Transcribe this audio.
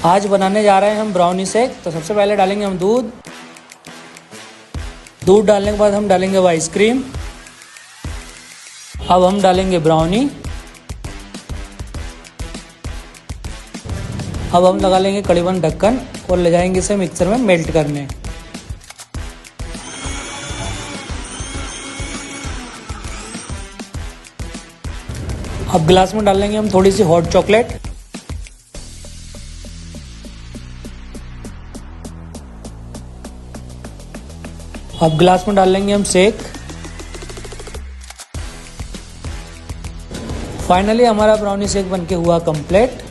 आज बनाने जा रहे हैं हम ब्राउनी शेक। तो सबसे पहले डालेंगे हम दूध डालने के बाद हम डालेंगे अब आइसक्रीम। अब हम डालेंगे ब्राउनी। अब हम लगा लेंगे करीबन ढक्कन और ले जाएंगे इसे मिक्सर में मेल्ट करने। अब गिलास में डाल लेंगे हम थोड़ी सी हॉट चॉकलेट। अब गिलास में डाल लेंगे हम शेक। फाइनली हमारा ब्राउनी शेक बनके हुआ कंप्लीट।